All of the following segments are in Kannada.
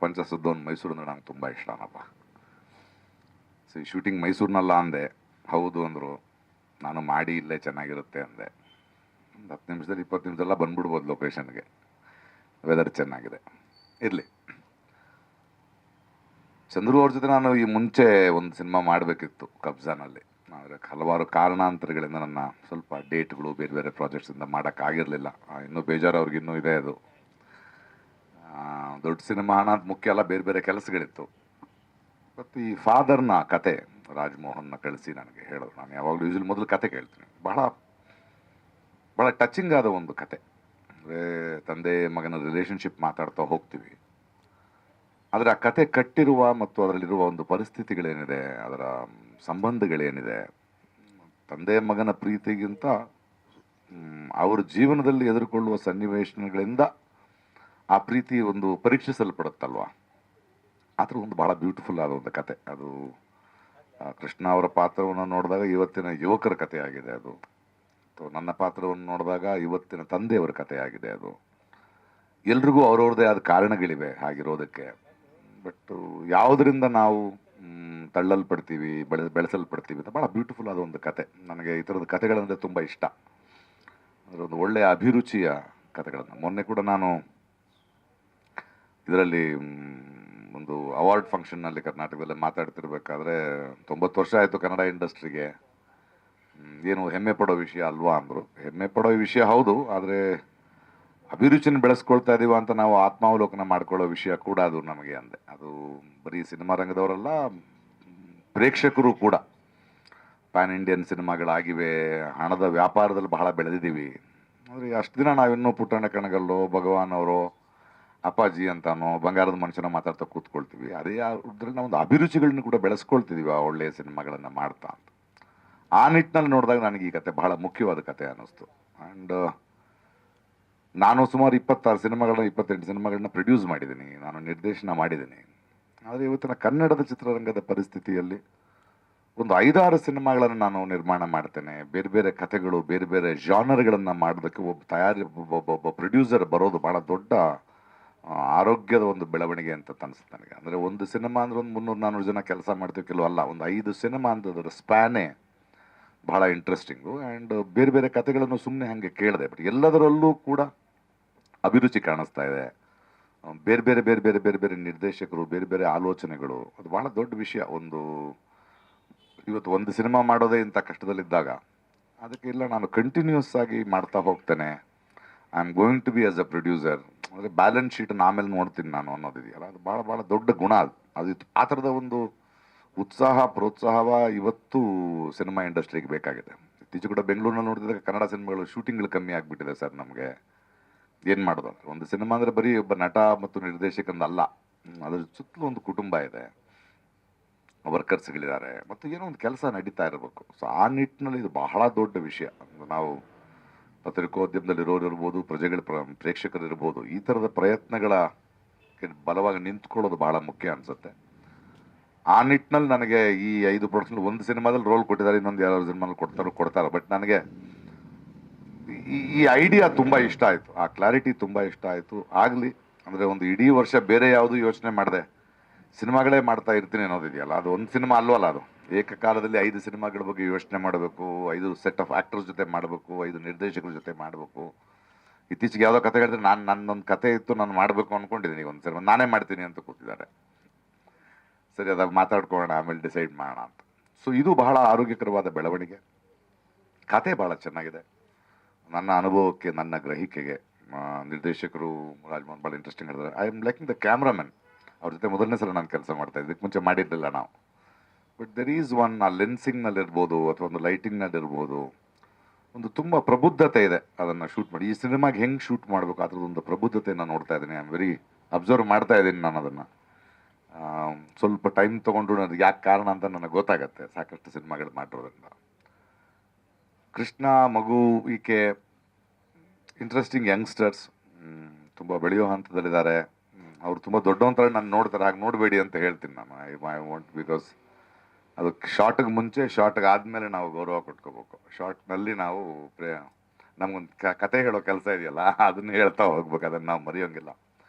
ಪ್ರಪಂಚ ಸುದ್ದವನು ಮೈಸೂರು ಅಂದ್ರೆ ನಂಗೆ ತುಂಬ ಇಷ್ಟನಪ್ಪ. ಸೊ ಈ ಶೂಟಿಂಗ್ ಮೈಸೂರಿನಲ್ಲ ಅಂದೆ, ಹೌದು ಅಂದರು. ನಾನು ಮಾಡಿ ಇಲ್ಲೇ ಚೆನ್ನಾಗಿರುತ್ತೆ ಅಂದೆ. ಒಂದು 10 ನಿಮಿಷದಲ್ಲಿ 20 ನಿಮಿಷದಲ್ಲ ಬಂದ್ಬಿಡ್ಬೋದು ಲೊಕೇಶನ್ಗೆ, ವೆದರ್ ಚೆನ್ನಾಗಿದೆ. ಇರಲಿ, ಚಂದ್ರು ಅವ್ರ ಜೊತೆ ನಾನು ಈ ಮುಂಚೆ ಒಂದು ಸಿನಿಮಾ ಮಾಡಬೇಕಿತ್ತು ಕಬ್ಜಾನಲ್ಲಿ. ಆದರೆ ಹಲವಾರು ಕಾರಣಾಂತರಗಳಿಂದ ನನ್ನ ಸ್ವಲ್ಪ ಡೇಟ್ಗಳು ಬೇರೆ ಬೇರೆ ಪ್ರಾಜೆಕ್ಟ್ಸಿಂದ ಮಾಡೋಕ್ಕಾಗಿರಲಿಲ್ಲ. ಇನ್ನೂ ಬೇಜಾರು ಅವ್ರಿಗೆ ಇನ್ನೂ ಇದೆ. ಅದು ದೊಡ್ಡ ಸಿನಿಮಾ ಹಣ ಅಂತ ಮುಖ್ಯ ಅಲ್ಲ, ಬೇರೆ ಬೇರೆ ಕೆಲಸಗಳಿತ್ತು. ಮತ್ತು ಈ ಫಾದರ್ನ ಕತೆ ರಾಜ್ಮೋಹನ್ನ ಕಳಿಸಿ ನನಗೆ ಹೇಳೋದು. ನಾನು ಯಾವಾಗಲೂ ಯೂಶಲಿ ಮೊದಲು ಕತೆ ಕೇಳ್ತೀನಿ. ಬಹಳ ಭಾಳ ಟಚಿಂಗ್ ಆದ ಒಂದು ಕತೆ. ಅಂದರೆ ತಂದೆ ಮಗನ ರಿಲೇಷನ್ಶಿಪ್ ಮಾತಾಡ್ತಾ ಹೋಗ್ತೀವಿ. ಆದರೆ ಆ ಕತೆ ಕಟ್ಟಿರುವ ಮತ್ತು ಅದರಲ್ಲಿರುವ ಒಂದು ಪರಿಸ್ಥಿತಿಗಳೇನಿದೆ, ಅದರ ಸಂಬಂಧಗಳೇನಿದೆ, ತಂದೆ ಮಗನ ಪ್ರೀತಿಗಿಂತ ಅವ್ರ ಜೀವನದಲ್ಲಿ ಎದುರುಕೊಳ್ಳುವ ಸನ್ನಿವೇಶಗಳಿಂದ ಆ ಪ್ರೀತಿ ಒಂದು ಪರೀಕ್ಷಿಸಲ್ಪಡುತ್ತಲ್ವ, ಆ ಥರ ಒಂದು ಭಾಳ ಬ್ಯೂಟಿಫುಲ್ ಆದ ಒಂದು ಕತೆ ಅದು. ಕೃಷ್ಣ ಅವರ ಪಾತ್ರವನ್ನು ನೋಡಿದಾಗ ಇವತ್ತಿನ ಯುವಕರ ಕಥೆ ಆಗಿದೆ ಅದು. ನನ್ನ ಪಾತ್ರವನ್ನು ನೋಡಿದಾಗ ಇವತ್ತಿನ ತಂದೆಯವರ ಕಥೆ ಆಗಿದೆ ಅದು. ಎಲ್ರಿಗೂ ಅವ್ರವ್ರದ್ದೇ ಆದ ಕಾರಣಗಳಿವೆ ಹಾಗಿರೋದಕ್ಕೆ. ಬಟ್ ಯಾವುದರಿಂದ ನಾವು ತಳ್ಳಲ್ಪಡ್ತೀವಿ, ಬೆಳೆಸಲ್ಪಡ್ತೀವಿ ಅಂತ ಭಾಳ ಬ್ಯೂಟಿಫುಲ್ ಆದ ಒಂದು ಕತೆ. ನನಗೆ ಈ ಥರದ ಕತೆಗಳಂದರೆ ತುಂಬ ಇಷ್ಟ. ಅಂದರೆ ಒಂದು ಒಳ್ಳೆಯ ಅಭಿರುಚಿಯ ಕತೆಗಳನ್ನು. ಮೊನ್ನೆ ಕೂಡ ನಾನು ಇದರಲ್ಲಿ ಒಂದು ಅವಾರ್ಡ್ ಫಂಕ್ಷನ್ನಲ್ಲಿ ಕರ್ನಾಟಕದಲ್ಲಿ ಮಾತಾಡ್ತಿರ್ಬೇಕಾದ್ರೆ 90 ವರ್ಷ ಆಯಿತು ಕನ್ನಡ ಇಂಡಸ್ಟ್ರಿಗೆ, ಏನು ಹೆಮ್ಮೆ ಪಡೋ ವಿಷಯ ಅಲ್ವಾ ಅಂದರು. ಹೆಮ್ಮೆ ಪಡೋ ವಿಷಯ ಹೌದು, ಆದರೆ ಅಭಿರುಚಿನ ಬೆಳೆಸ್ಕೊಳ್ತಾ ಇದೀವ ಅಂತ ನಾವು ಆತ್ಮಾವಲೋಕನ ಮಾಡ್ಕೊಳ್ಳೋ ವಿಷಯ ಕೂಡ ಅದು ನಮಗೆ ಅಂದೆ. ಅದು ಬರೀ ಸಿನಿಮಾ ರಂಗದವರಲ್ಲ, ಪ್ರೇಕ್ಷಕರು ಕೂಡ. ಪ್ಯಾನ್ ಇಂಡಿಯನ್ ಸಿನಿಮಾಗಳಾಗಿವೆ, ಹಣದ ವ್ಯಾಪಾರದಲ್ಲಿ ಬಹಳ ಬೆಳೆದಿದ್ದೀವಿ. ಆದರೆ ಅಷ್ಟು ದಿನ ನಾವಿನ್ನೂ ಪುಟ್ಟಣ್ಣ ಕಣಗಲ್ಲೋ, ಭಗವಾನ್ ಅವರೋ, ಅಪ್ಪಾಜಿ ಅಂತಾನೋ, ಬಂಗಾರದ ಮನುಷ್ಯನ ಮಾತಾಡ್ತಾ ಕೂತ್ಕೊಳ್ತೀವಿ. ಅದೇ ಅದ್ರಲ್ಲಿ ನಾವು ಒಂದು ಅಭಿರುಚಿಗಳನ್ನ ಕೂಡ ಬೆಳೆಸ್ಕೊಳ್ತಿದ್ದೀವಿ ಆ ಒಳ್ಳೆಯ ಸಿನಿಮಾಗಳನ್ನು ಮಾಡ್ತಾ ಅಂತ. ಆ ನಿಟ್ಟಿನಲ್ಲಿ ನೋಡಿದಾಗ ನನಗೆ ಈ ಕತೆ ಬಹಳ ಮುಖ್ಯವಾದ ಕತೆ ಅನ್ನಿಸ್ತು. ಆ್ಯಂಡ್ ನಾನು ಸುಮಾರು 28 ಸಿನಿಮಾಗಳನ್ನ ಪ್ರೊಡ್ಯೂಸ್ ಮಾಡಿದ್ದೀನಿ, ನಾನು ನಿರ್ದೇಶನ ಮಾಡಿದ್ದೀನಿ. ಆದರೆ ಇವತ್ತಿನ ಕನ್ನಡದ ಚಿತ್ರರಂಗದ ಪರಿಸ್ಥಿತಿಯಲ್ಲಿ ಒಂದು 5-6 ಸಿನಿಮಾಗಳನ್ನು ನಾನು ನಿರ್ಮಾಣ ಮಾಡ್ತೇನೆ. ಬೇರೆ ಬೇರೆ ಕಥೆಗಳು, ಬೇರೆ ಬೇರೆ ಜಾನರ್ಗಳನ್ನು ಮಾಡೋದಕ್ಕೆ ಒಬ್ಬ ಪ್ರೊಡ್ಯೂಸರ್ ಬರೋದು ಭಾಳ ದೊಡ್ಡ ಆರೋಗ್ಯದ ಒಂದು ಬೆಳವಣಿಗೆ ಅಂತ ಅನಿಸುತ್ತೆ ನನಗೆ. ಅಂದರೆ ಒಂದು ಸಿನಿಮಾ ಅಂದರೆ ಒಂದು 300-400 ಜನ ಕೆಲಸ ಮಾಡ್ತೀವಿ, ಕೆಲವು ಅಲ್ಲ. ಒಂದು 5 ಸಿನಿಮಾ ಅಂತದರ ಸ್ಪ್ಯಾನೇ ಬಹಳ ಇಂಟ್ರೆಸ್ಟಿಂಗು. ಆ್ಯಂಡ್ ಬೇರೆ ಬೇರೆ ಕಥೆಗಳನ್ನು ಸುಮ್ಮನೆ ಹಾಗೆ ಕೇಳಿದೆ. ಬಟ್ ಎಲ್ಲದರಲ್ಲೂ ಕೂಡ ಅಭಿರುಚಿ ಕಾಣಿಸ್ತಾ ಇದೆ. ಬೇರೆ ಬೇರೆ ಬೇರೆ ಬೇರೆ ಬೇರೆ ಬೇರೆ ನಿರ್ದೇಶಕರು, ಬೇರೆ ಬೇರೆ ಆಲೋಚನೆಗಳು, ಅದು ಭಾಳ ದೊಡ್ಡ ವಿಷಯ. ಇವತ್ತು ಒಂದು ಸಿನಿಮಾ ಮಾಡೋದೇ ಇಂಥ ಕಷ್ಟದಲ್ಲಿದ್ದಾಗ ಅದಕ್ಕೆ ಇಲ್ಲ, ನಾನು ಕಂಟಿನ್ಯೂಸ್ ಆಗಿ ಮಾಡ್ತಾ ಹೋಗ್ತೇನೆ. I am going to be as a producer. ಅಂದರೆ ಬ್ಯಾಲೆನ್ಸ್ ಶೀಟನ್ನು ಆಮೇಲೆ ನೋಡ್ತೀನಿ ನಾನು ಅನ್ನೋದಿದೆಯಲ್ಲ, ಅದು ಭಾಳ ಭಾಳ ದೊಡ್ಡ ಗುಣ. ಅದು ಆ ಥರದ ಒಂದು ಉತ್ಸಾಹ, ಪ್ರೋತ್ಸಾಹವ ಇವತ್ತು ಸಿನಿಮಾ ಇಂಡಸ್ಟ್ರಿಗೆ ಬೇಕಾಗಿದೆ. ಇತ್ತೀಚೆಗೆ ಕೂಡ ಬೆಂಗಳೂರಿನಲ್ಲಿ ನೋಡಿದಾಗ ಕನ್ನಡ ಸಿನಿಮಾಗಳು ಶೂಟಿಂಗ್ಗಳು ಕಮ್ಮಿ ಆಗಿಬಿಟ್ಟಿದೆ ಸರ್. ನಮಗೆ ಏನು ಮಾಡೋದು ಅಂದರೆ, ಒಂದು ಸಿನಿಮಾ ಅಂದರೆ ಬರೀ ಒಬ್ಬ ನಟ ಮತ್ತು ನಿರ್ದೇಶಕಂದಲ್ಲ, ಅದ್ರ ಸುತ್ತಲೂ ಒಂದು ಕುಟುಂಬ ಇದೆ, ವರ್ಕರ್ಸ್ಗಳಿದ್ದಾರೆ, ಮತ್ತು ಏನೋ ಒಂದು ಕೆಲಸ ನಡೀತಾ ಇರಬೇಕು. ಸೊ ಆ ನಿಟ್ಟಿನಲ್ಲಿ ಇದು ಬಹಳ ದೊಡ್ಡ ವಿಷಯ. ನಾವು ಪತ್ರಿಕೋದ್ಯಮದಲ್ಲಿ ಇರೋರು ಇರ್ಬೋದು, ಪ್ರೇಕ್ಷಕರು ಇರ್ಬೋದು, ಈ ಥರದ ಪ್ರಯತ್ನಗಳ ಬಲವಾಗಿ ನಿಂತ್ಕೊಳ್ಳೋದು ಬಹಳ ಮುಖ್ಯ ಅನಿಸುತ್ತೆ. ಆ ನಿಟ್ಟಿನಲ್ಲಿ ನನಗೆ ಈ 5 ಪ್ರೊಡಕ್ಷನ್, ಒಂದು ಸಿನಿಮಾದಲ್ಲಿ ರೋಲ್ ಕೊಟ್ಟಿದ್ದಾರೆ, ಇನ್ನೊಂದು ಯಾರು ಸಿನಿಮಾದಲ್ಲಿ ಕೊಡ್ತಾರೆ. ಬಟ್ ನನಗೆ ಈ ಐಡಿಯಾ ತುಂಬ ಇಷ್ಟ ಆಯಿತು, ಆ ಕ್ಲಾರಿಟಿ ತುಂಬ ಇಷ್ಟ ಆಯಿತು. ಆಗಲಿ ಅಂದರೆ ಒಂದು ಇಡೀ ವರ್ಷ ಬೇರೆ ಯಾವುದು ಯೋಚನೆ ಮಾಡಿದೆ ಸಿನಿಮಾಗಳೇ ಮಾಡ್ತಾ ಇರ್ತೀನಿ ಅನ್ನೋದಿದೆಯಲ್ಲ, ಅದು ಒಂದು ಸಿನಿಮಾ ಅಲ್ವಲ್ಲ. ಅದು ಏಕಕಾಲದಲ್ಲಿ 5 ಸಿನಿಮಾಗಳ ಬಗ್ಗೆ ಯೋಚನೆ ಮಾಡಬೇಕು, 5 ಸೆಟ್ ಆಫ್ ಆ್ಯಕ್ಟರ್ಸ್ ಜೊತೆ ಮಾಡಬೇಕು, 5 ನಿರ್ದೇಶಕರ ಜೊತೆ ಮಾಡಬೇಕು. ಇತ್ತೀಚೆಗೆ ಯಾವುದೋ ಕತೆ ಹೇಳಿದ್ರೆ ನನ್ನೊಂದು ಕತೆ ಇತ್ತು, ನಾನು ಮಾಡಬೇಕು ಅಂದ್ಕೊಂಡಿದ್ದೀನಿ, ಒಂದು ಸಿನಿಮಾ ನಾನೇ ಮಾಡ್ತೀನಿ ಅಂತ ಕೂತಿದ್ದಾರೆ. ಸರಿ, ಅದಾಗ ಮಾತಾಡ್ಕೊಳ್ಳೋಣ, ಆಮೇಲೆ ಡಿಸೈಡ್ ಮಾಡೋಣ ಅಂತ. ಸೊ ಇದು ಬಹಳ ಆರೋಗ್ಯಕರವಾದ ಬೆಳವಣಿಗೆ. ಕತೆ ಭಾಳ ಚೆನ್ನಾಗಿದೆ. ನನ್ನ ಅನುಭವಕ್ಕೆ, ನನ್ನ ಗ್ರಹಿಕೆಗೆ ನಿರ್ದೇಶಕರು ರಾಜ್ಮೋಹನ್ ಭಾಳ ಇಂಟ್ರೆಸ್ಟಿಂಗ್ ಹೇಳಿದ್ದಾರೆ. I am liking the cameraman. ಅವ್ರ ಜೊತೆ ಮೊದಲನೇ ಸಲ ನಾನು ಕೆಲಸ ಮಾಡ್ತಾ ಇದ್ದೆ, ಇದಕ್ಕೆ ಮುಂಚೆ ಮಾಡಿರಲಿಲ್ಲ ನಾವು. ಬಟ್ ದೆರ್ ಈಸ್ ಒನ್, ಆ ಲೆನ್ಸಿಂಗ್ನಲ್ಲಿರ್ಬೋದು ಅಥವಾ ಒಂದು ಲೈಟಿಂಗ್ನಲ್ಲಿರ್ಬೋದು, ಒಂದು ತುಂಬ ಪ್ರಬುದ್ಧತೆ ಇದೆ ಅದನ್ನು ಶೂಟ್ ಮಾಡಿ. ಈ ಸಿನಿಮಾಗೆ ಹೆಂಗೆ ಶೂಟ್ ಮಾಡಬೇಕು ಆ ಥರದೊಂದು ಪ್ರಬುದ್ಧತೆಯನ್ನು ನೋಡ್ತಾ ಇದ್ದೀನಿ. ಐ ಆಮ್ ವೆರಿ ಅಬ್ಸರ್ವ್ ಮಾಡ್ತಾ ಇದ್ದೀನಿ ನಾನು ಅದನ್ನು. ಸ್ವಲ್ಪ ಟೈಮ್ ತೊಗೊಂಡು ಅದು ಯಾಕೆ ಕಾರಣ ಅಂತ ನನಗೆ ಗೊತ್ತಾಗತ್ತೆ, ಸಾಕಷ್ಟು ಸಿನಿಮಾಗಳು ಮಾಡಿರೋದ್ರಿಂದ. ಕೃಷ್ಣ, ಮಗು, ಈಕೆ ಇಂಟ್ರೆಸ್ಟಿಂಗ್ ಯಂಗ್ಸ್ಟರ್ಸ್, ತುಂಬ ಬೆಳೆಯೋ ಹಂತದಲ್ಲಿದ್ದಾರೆ. ಅವ್ರು ತುಂಬ ದೊಡ್ಡವಂತರ ನಾನು ನೋಡ್ತಾರೆ, ಹಾಗೆ ನೋಡಬೇಡಿ ಅಂತ ಹೇಳ್ತೀನಿ ನಾನು. ಐ ವಾಂಟ್, ಬಿಕಾಸ್ ಅದು ಶಾರ್ಟ್ಗೆ ಮುಂಚೆ, ಶಾರ್ಟ್ಗೆ ಆದಮೇಲೆ ನಾವು ಗೌರವ ಕೊಟ್ಕೋಬೇಕು. ಶಾರ್ಟ್ನಲ್ಲಿ ನಾವು ನಮಗೊಂದು ಕತೆ ಹೇಳೋ ಕೆಲಸ ಇದೆಯಲ್ಲ, ಅದನ್ನು ಹೇಳ್ತಾ ಹೋಗ್ಬೇಕು, ಅದನ್ನು ನಾವು ಮರೆಯೋಂಗಿಲ್ಲ.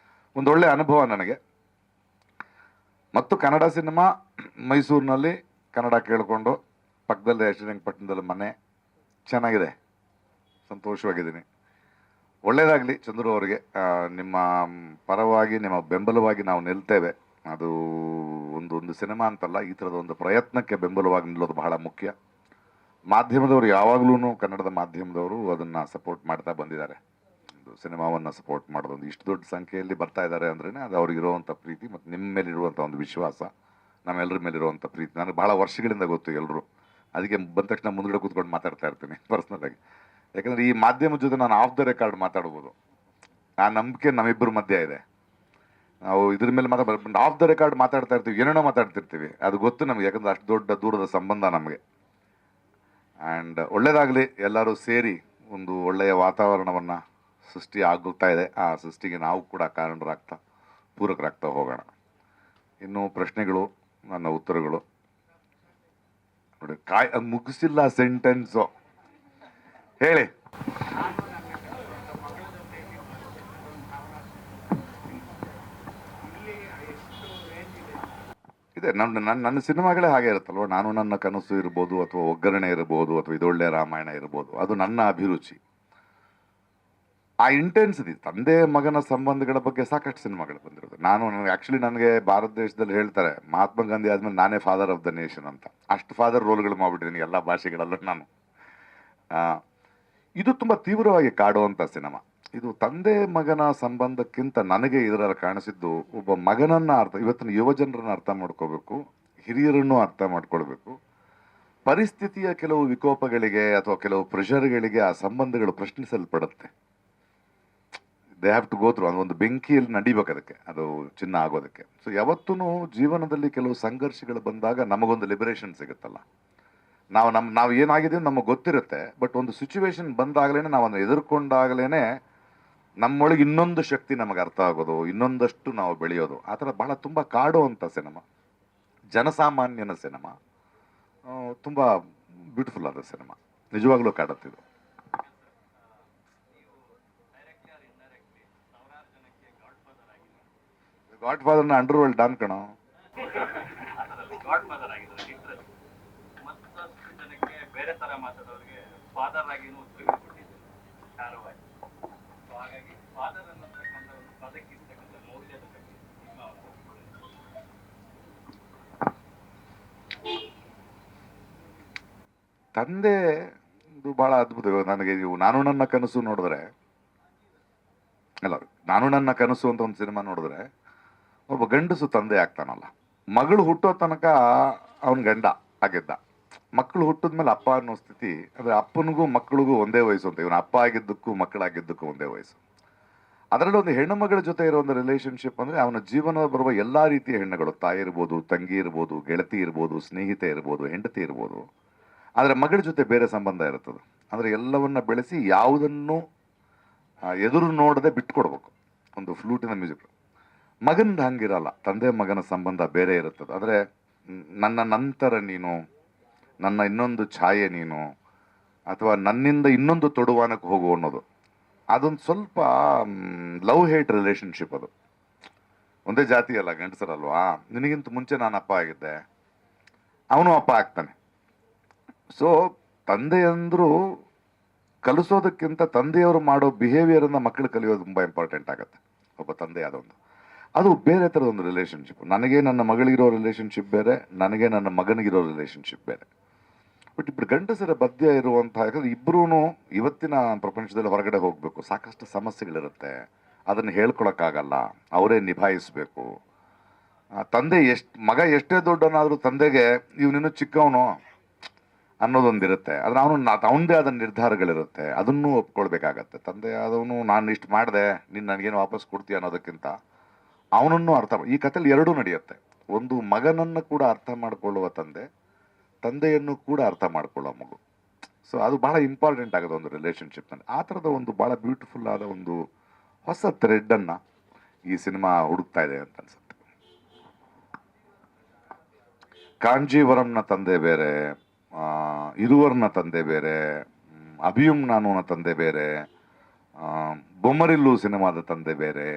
ಒಂದೊಳ್ಳೆ ಅನುಭವ ನನಗೆ. ಮತ್ತು ಕನ್ನಡ ಸಿನಿಮಾ ಮೈಸೂರಿನಲ್ಲಿ ಕನ್ನಡ ಕೇಳಿಕೊಂಡು ಪಕ್ಕದಲ್ಲಿ ಶ್ರೀರಂಗಪಟ್ಟಣದಲ್ಲಿ ಮನೆ ಚೆನ್ನಾಗಿದೆ, ಸಂತೋಷವಾಗಿದ್ದೀನಿ. ಒಳ್ಳೆಯದಾಗಲಿ ಚಂದ್ರು ಅವರಿಗೆ. ನಿಮ್ಮ ಪರವಾಗಿ ನಿಮ್ಮ ಬೆಂಬಲವಾಗಿ ನಾವು ನಿಲ್ತೇವೆ. ಅದು ಒಂದು ಸಿನಿಮಾ ಅಂತಲ್ಲ, ಈ ಥರದ ಒಂದು ಪ್ರಯತ್ನಕ್ಕೆ ಬೆಂಬಲವಾಗಿ ನಿಲ್ಲೋದು ಬಹಳ ಮುಖ್ಯ. ಮಾಧ್ಯಮದವರು ಯಾವಾಗಲೂ ಕನ್ನಡದ ಮಾಧ್ಯಮದವರು ಅದನ್ನು ಸಪೋರ್ಟ್ ಮಾಡ್ತಾ ಬಂದಿದ್ದಾರೆ. ಒಂದು ಸಿನಿಮಾವನ್ನು ಸಪೋರ್ಟ್ ಮಾಡೋದು, ಒಂದು ಇಷ್ಟು ದೊಡ್ಡ ಸಂಖ್ಯೆಯಲ್ಲಿ ಬರ್ತಾ ಇದ್ದಾರೆ ಅಂದ್ರೇ ಅದು ಅವ್ರಿಗಿರುವಂಥ ಪ್ರೀತಿ ಮತ್ತು ನಿಮ್ಮ ಮೇಲಿರುವಂಥ ಒಂದು ವಿಶ್ವಾಸ, ನಮ್ಮೆಲ್ಲರ ಮೇಲಿರುವಂಥ ಪ್ರೀತಿ. ನನಗೆ ಭಾಳ ವರ್ಷಗಳಿಂದ ಗೊತ್ತು ಎಲ್ಲರೂ, ಅದಕ್ಕೆ ಬಂದ ತಕ್ಷಣ ಮುಂದ್ಗಡೆ ಕೂತ್ಕೊಂಡು ಮಾತಾಡ್ತಾ ಇರ್ತೀನಿ ಪರ್ಸ್ನಲಾಗಿ. ಯಾಕಂದರೆ ಈ ಮಾಧ್ಯಮದ ಜೊತೆ ನಾನು ಆಫ್ ದ ರೆಕಾರ್ಡ್ ಮಾತಾಡ್ಬೋದು, ಆ ನಂಬಿಕೆ ನಮ್ಮಿಬ್ಬರ ಮಧ್ಯೆ ಇದೆ. ನಾವು ಇದ್ರ ಮೇಲೆ ಮಾತಾಡ್ಬಾರ್ದು, ಆಫ್ ದ ರೆಕಾರ್ಡ್ ಮಾತಾಡ್ತಾ ಇರ್ತೀವಿ, ಏನೇನೋ ಮಾತಾಡ್ತಿರ್ತೀವಿ, ಅದು ಗೊತ್ತು ನಮಗೆ, ಯಾಕಂದ್ರೆ ಅಷ್ಟು ದೂರದ ಸಂಬಂಧ ನಮಗೆ. ಆ್ಯಂಡ್ ಒಳ್ಳೆಯದಾಗಲಿ, ಎಲ್ಲರೂ ಸೇರಿ ಒಂದು ಒಳ್ಳೆಯ ವಾತಾವರಣವನ್ನು ಸೃಷ್ಟಿ ಆಗುತ್ತಾ ಇದೆ. ಆ ಸೃಷ್ಟಿಗೆ ನಾವು ಕೂಡ ಕಾರಣರಾಗ್ತಾ ಪೂರಕರಾಗ್ತಾ ಹೋಗೋಣ. ಇನ್ನು ಪ್ರಶ್ನೆಗಳು, ನನ್ನ ಉತ್ತರಗಳು ನೋಡಿ, ಮುಗಿಸಿಲ್ಲ ಸೆಂಟೆನ್ಸು, ಹೇಳಿ. ಇದೆ ನನ್ನ ಸಿನಿಮಾಗಳೇ ಹಾಗೆ ಇರುತ್ತಲ್ವ. ನಾನು ನನ್ನ ಕನಸು ಇರ್ಬೋದು, ಅಥವಾ ಒಗ್ಗರಣೆ ಇರ್ಬೋದು, ಅಥವಾ ಇದೊಳ್ಳೆ ರಾಮಾಯಣ ಇರ್ಬೋದು, ಅದು ನನ್ನ ಅಭಿರುಚಿ. ಆ ಇಂಟೆನ್ಸಿಟಿ, ತಂದೆ ಮಗನ ಸಂಬಂಧಗಳ ಬಗ್ಗೆ ಸಾಕಷ್ಟು ಸಿನಿಮಾಗಳು ಬಂದಿರೋದು. ನನಗೆ ಭಾರತ ದೇಶದಲ್ಲಿ ಹೇಳ್ತಾರೆ ಮಹಾತ್ಮ ಗಾಂಧಿ ಆದ್ಮೇಲೆ ನಾನೇ ಫಾದರ್ ಆಫ್ ದ ನೇಷನ್ ಅಂತ. ಅಷ್ಟು ಫಾದರ್ ರೋಲ್ಗಳು ಮಾಡ್ಬಿಟ್ಟಿದ್ದೀನಿ ಎಲ್ಲ ಭಾಷೆಗಳಲ್ಲೂ ನಾನು. ಇದು ತುಂಬ ತೀವ್ರವಾಗಿ ಕಾಡುವಂಥ ಸಿನಿಮಾ. ಇದು ತಂದೆ ಮಗನ ಸಂಬಂಧಕ್ಕಿಂತ ನನಗೆ ಇದರಲ್ಲಿ ಕಾಣಿಸಿದ್ದು, ಒಬ್ಬ ಮಗನನ್ನು ಇವತ್ತಿನ ಯುವ ಜನರನ್ನು ಅರ್ಥ ಮಾಡ್ಕೋಬೇಕು, ಹಿರಿಯರನ್ನು ಅರ್ಥ ಮಾಡ್ಕೊಳ್ಬೇಕು. ಪರಿಸ್ಥಿತಿಯ ಕೆಲವು ವಿಕೋಪಗಳಿಗೆ ಅಥವಾ ಕೆಲವು ಪ್ರೆಷರ್ಗಳಿಗೆ ಆ ಸಂಬಂಧಗಳು ಪ್ರಶ್ನಿಸಲ್ಪಡುತ್ತೆ. They have to go through, ಒಂದು ಬೆಂಕಿಯಲ್ಲಿ ನಡಿಬೇಕು ಅದಕ್ಕೆ, ಅದು ಚಿನ್ನ ಆಗೋದಕ್ಕೆ. ಸೊ ಯಾವತ್ತೂ ಜೀವನದಲ್ಲಿ ಕೆಲವು ಸಂಘರ್ಷಗಳು ಬಂದಾಗ ನಮಗೊಂದು ಲಿಬರೇಷನ್ ಸಿಗುತ್ತಲ್ಲ. ನಾವು ಏನಾಗಿದೆ ನಮಗೆ ಗೊತ್ತಿರುತ್ತೆ, ಬಟ್ ಒಂದು ಸಿಚುವೇಶನ್ ಬಂದಾಗಲೇ ನಾವು ಅದನ್ನು ಎದುರ್ಕೊಂಡಾಗಲೇ ನಮ್ಮೊಳಗೆ ಇನ್ನೊಂದು ಶಕ್ತಿ ನಮಗೆ ಅರ್ಥ ಆಗೋದು, ಇನ್ನೊಂದಷ್ಟು ನಾವು ಬೆಳೆಯೋದು. ಆ ಥರ ಬಹಳ ತುಂಬ ಕಾಡುವಂಥ ಸಿನಿಮಾ, ಜನಸಾಮಾನ್ಯನ ಸಿನಿಮಾ, ತುಂಬ ಬ್ಯೂಟಿಫುಲ್ ಆದ ಸಿನಿಮಾ, ನಿಜವಾಗ್ಲೂ ಕಾಡುತ್ತಿದ್ದು. ಗಾಡ್ ಫಾದರ್ನ ಅಂಡರ್ ವರ್ಲ್ಡ್ ಡಾನ್ ಕಣೋ. ಬೇರೆ ತರ ಮಾತಾಡೋರಿಗೆ ಫಾದರ್ ಆಗಿ ಉತ್ತರ ಕೊಟ್ಟಿದ್ದಾರೆ ಧಾರಾವಾಹಿ. ಹಾಗಾಗಿ ಫಾದರ್ ಅನ್ನತಕ್ಕಂಥ ಒಂದು ಪದಕ್ಕಿರ್ತಕ್ಕಂಥ ಮೌಲ್ಯದ ಬಗ್ಗೆ ತಂದೆ ಇದು ಬಹಳ ಅದ್ಭುತ. ನನಗೆ ನಾನು ನನ್ನ ಕನಸು ನೋಡಿದ್ರೆ, ಅಲ್ಲ, ನಾನು ನನ್ನ ಕನಸು ಅಂತ ಒಂದು ಸಿನಿಮಾ ನೋಡಿದ್ರೆ, ಒಬ್ಬ ಗಂಡಸು ತಂದೆ ಆಗ್ತಾನಲ್ಲ, ಮಗಳು ಹುಟ್ಟೋ ತನಕ ಅವನ ಗಂಡ ಆಗಿದ್ದ. ಮಕ್ಕಳು ಹುಟ್ಟಿದ್ಮೇಲೆ ಅಪ್ಪ ಅನ್ನೋ ಸ್ಥಿತಿ, ಅಂದರೆ ಅಪ್ಪನಿಗೂ ಮಕ್ಕಳಿಗೂ ಒಂದೇ ವಯಸ್ಸು ಅಂತ. ಇವನು ಅಪ್ಪ ಆಗಿದ್ದಕ್ಕೂ ಮಕ್ಕಳಾಗಿದ್ದಕ್ಕೂ ಒಂದೇ ವಯಸ್ಸು. ಅದರಲ್ಲಿ ಒಂದು ಹೆಣ್ಣು ಮಗಳ ಜೊತೆ ಇರೋ ಒಂದು ರಿಲೇಷನ್ಶಿಪ್ ಅಂದರೆ ಅವನ ಜೀವನ ಬರುವ ಎಲ್ಲ ರೀತಿಯ ಹೆಣ್ಣುಗಳು, ತಾಯಿ ಇರ್ಬೋದು, ತಂಗಿ ಇರ್ಬೋದು, ಗೆಳತಿ ಇರ್ಬೋದು, ಸ್ನೇಹಿತೆ ಇರ್ಬೋದು, ಹೆಂಡತಿ ಇರ್ಬೋದು. ಆದರೆ ಮಗಳ ಜೊತೆ ಬೇರೆ ಸಂಬಂಧ ಇರ್ತದೆ. ಅಂದರೆ ಎಲ್ಲವನ್ನ ಬೆಳೆಸಿ ಯಾವುದನ್ನು ಎದುರು ನೋಡದೆ ಬಿಟ್ಕೊಡ್ಬೇಕು. ಒಂದು ಫ್ಲೂಟಿನ ಮ್ಯೂಸಿಕ್. ಮಗಂದು ಹಂಗಿರಲ್ಲ, ತಂದೆ ಮಗನ ಸಂಬಂಧ ಬೇರೆ ಇರುತ್ತದೆ. ಅಂದರೆ ನನ್ನ ನಂತರ ನೀನು, ನನ್ನ ಇನ್ನೊಂದು ಛಾಯೆ ನೀನು, ಅಥವಾ ನನ್ನಿಂದ ಇನ್ನೊಂದು ತೊಡುವಾನಕ್ಕೆ ಹೋಗು ಅನ್ನೋದು, ಅದೊಂದು ಸ್ವಲ್ಪ ಲವ್ ಹೇಟ್ ರಿಲೇಷನ್ಶಿಪ್. ಅದು ಒಂದೇ ಜಾತಿ ಅಲ್ಲ, ಗಂಡಸರಲ್ವಾ. ನಿನಗಿಂತ ಮುಂಚೆ ನಾನು ಅಪ್ಪ ಆಗಿದ್ದೆ, ಅವನು ಅಪ್ಪ ಆಗ್ತಾನೆ. ಸೊ ತಂದೆ ಅಂದರೂ ಕಲಿಸೋದಕ್ಕಿಂತ ತಂದೆಯವರು ಮಾಡೋ ಬಿಹೇವಿಯರನ್ನು ಮಕ್ಕಳು ಕಲಿಯೋದು ತುಂಬ ಇಂಪಾರ್ಟೆಂಟ್ ಆಗುತ್ತೆ. ಒಬ್ಬ ತಂದೆ ಆದೊಂದು, ಅದು ಬೇರೆ ಥರದ ಒಂದು ರಿಲೇಷನ್ಶಿಪ್. ನನಗೆ ನನ್ನ ಮಗಳಿಗಿರೋ ರಿಲೇಷನ್ಶಿಪ್ ಬೇರೆ, ನನಗೆ ನನ್ನ ಮಗನಿಗಿರೋ ರಿಲೇಷನ್ಶಿಪ್ ಬೇರೆ. ಬಟ್ ಇಬ್ಬರು ಗಂಡಸರ ಮಧ್ಯೆ ಇರುವಂಥ, ಯಾಕಂದ್ರೆ ಇಬ್ಬರೂ ಇವತ್ತಿನ ಪ್ರಪಂಚದಲ್ಲಿ ಹೊರಗಡೆ ಹೋಗಬೇಕು, ಸಾಕಷ್ಟು ಸಮಸ್ಯೆಗಳಿರುತ್ತೆ, ಅದನ್ನು ಹೇಳ್ಕೊಳಕ್ಕಾಗಲ್ಲ, ಅವರೇ ನಿಭಾಯಿಸಬೇಕು. ತಂದೆ ಮಗ ಎಷ್ಟೇ ದೊಡ್ಡವನಾದರೂ ತಂದೆಗೆ ಇವನಿನ್ನೂ ಚಿಕ್ಕವನು ಅನ್ನೋದೊಂದಿರುತ್ತೆ. ಆದರೆ ಅವನದೇ ಆದ ನಿರ್ಧಾರಗಳಿರುತ್ತೆ, ಅದನ್ನು ಒಪ್ಕೊಳ್ಬೇಕಾಗತ್ತೆ. ತಂದೆ ಆದವನು ನಾನು ಇಷ್ಟು ಮಾಡಿದೆ, ನೀನು ನನಗೇನು ವಾಪಸ್ ಕೊಡ್ತೀಯ ಅನ್ನೋದಕ್ಕಿಂತ ಅವನನ್ನು ಈ ಕಥೆಯಲ್ಲಿ ಎರಡೂ ನಡೆಯುತ್ತೆ. ಒಂದು ಮಗನನ್ನು ಕೂಡ ಅರ್ಥ ಮಾಡಿಕೊಳ್ಳುವ ತಂದೆ, ತಂದೆಯನ್ನು ಕೂಡ ಅರ್ಥ ಮಾಡ್ಕೊಳ್ಳೋ ಮಗು. ಸೊ ಅದು ಬಹಳ ಇಂಪಾರ್ಟೆಂಟ್ ಆಗೋದು ಒಂದು ರಿಲೇಷನ್ಶಿಪ್ನಲ್ಲಿ. ಆ ಥರದ ಒಂದು ಭಾಳ ಬ್ಯೂಟಿಫುಲ್ ಆದ ಒಂದು ಹೊಸ ಥ್ರೆಡ್ಡನ್ನು ಈ ಸಿನಿಮಾ ಹುಡುಕ್ತಾ ಇದೆ ಅಂತ ಅನ್ಸುತ್ತೆ. ಕಾಂಜೀವರಂನ ತಂದೆ ಬೇರೆ, ಇರುವರ್ನ ತಂದೆ ಬೇರೆ, ಅಭಿಯುಮ್ ನಾನುನ ತಂದೆ ಬೇರೆ, ಬೊಮ್ಮರಿಲ್ಲು ಸಿನಿಮಾದ ತಂದೆ ಬೇರೆ,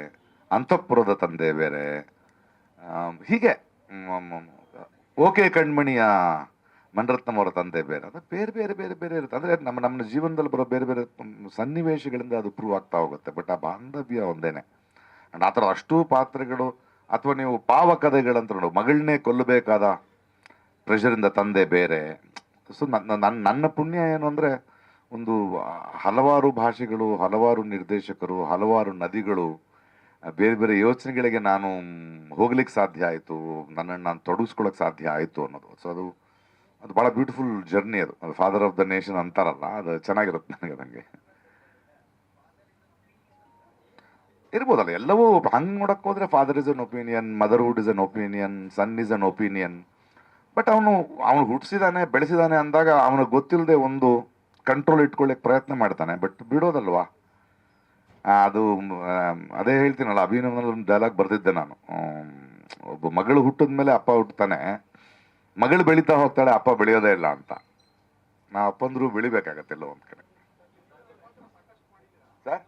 ಅಂತಃಪುರದ ತಂದೆ ಬೇರೆ, ಹೀಗೆ ಓಕೆ ಕಣ್ಮಣಿಯ ಮಣಿರತ್ನಂ ಅವರ ತಂದೆ ಬೇರೆ, ಅದು ಬೇರೆ ಬೇರೆ ಬೇರೆ ಬೇರೆ ಇರುತ್ತೆ. ಅಂದರೆ ನಮ್ಮ ಜೀವನದಲ್ಲಿ ಬರೋ ಬೇರೆ ಬೇರೆ ಸನ್ನಿವೇಶಗಳಿಂದ ಅದು ಪ್ರೂವ್ ಆಗ್ತಾ ಹೋಗುತ್ತೆ. ಬಟ್ ಆ ಬಾಂಧವ್ಯ ಒಂದೇನೆ. ಅಂಡ್ ಆ ಥರ ಅಷ್ಟೂ ಪಾತ್ರಗಳು, ಅಥವಾ ನೀವು ಪಾವಕಥೆಗಳಂತ ನೋಡು, ಮಗಳನ್ನೇ ಕೊಲ್ಲಬೇಕಾದ ಪ್ರೆಷರಿಂದ ತಂದೆ ಬೇರೆ. ಸೊ ನನ್ನ ಪುಣ್ಯ ಏನು ಅಂದರೆ, ಒಂದು ಹಲವಾರು ಭಾಷೆಗಳು, ಹಲವಾರು ನಿರ್ದೇಶಕರು, ಹಲವಾರು ನದಿಗಳು, ಬೇರೆ ಬೇರೆ ಯೋಚನೆಗಳಿಗೆ ನಾನು ಹೋಗ್ಲಿಕ್ಕೆ ಸಾಧ್ಯ ಆಯಿತು, ನನ್ನನ್ನು ನಾನು ತೊಡಗಿಸ್ಕೊಳಕ್ಕೆ ಸಾಧ್ಯ ಆಯಿತು ಅನ್ನೋದು. ಸೊ ಅದು ಭಾಳ ಬ್ಯೂಟಿಫುಲ್ ಜರ್ನಿ. ಅದು ಫಾದರ್ ಆಫ್ ದ ನೇಷನ್ ಅಂತಾರಲ್ಲ, ಅದು ಚೆನ್ನಾಗಿರುತ್ತೆ ನನಗೆ ಇರ್ಬೋದಲ್ಲ. ಎಲ್ಲವೂ ಹಂಗೆ ನೋಡಕ್ಕೆ ಹೋದ್ರೆ father is an opinion, motherhood is an opinion, son is an opinion. But ಅವನು ಹುಟ್ಟಿಸಿದಾನೆ, ಬೆಳೆಸಿದಾನೆ ಅಂದಾಗ ಅವನಿಗೆ ಗೊತ್ತಿಲ್ಲದೆ ಒಂದು ಕಂಟ್ರೋಲ್ ಇಟ್ಕೊಳ್ಳಿಕ್ಕೆ ಪ್ರಯತ್ನ ಮಾಡ್ತಾನೆ. ಬಟ್ ಬಿಡೋದಲ್ವಾ ಅದು. ಅದೇ ಹೇಳ್ತೀನಲ್ಲ, ಅಭಿನವನಲ್ಲಿ ಒಂದು ಡೈಲಾಗ್ ಬರೆದಿದ್ದೆ ನಾನು. ಒಬ್ಬ ಮಗಳು ಹುಟ್ಟಿದ ಮೇಲೆ ಅಪ್ಪ ಹುಟ್ಟುತ್ತಾನೆ, ಮಗಳು ಬೆಳೀತಾ ಹೋಗ್ತಾಳೆ, ಅಪ್ಪ ಬೆಳೆಯೋದೇ ಇಲ್ಲ ಅಂತ. ನಾವು ಅಪ್ಪಂದ್ರು ಬೆಳಿಬೇಕಾಗತ್ತೆಲ್ಲ ಒಂದ್ ಕಡೆ. ಸರ್,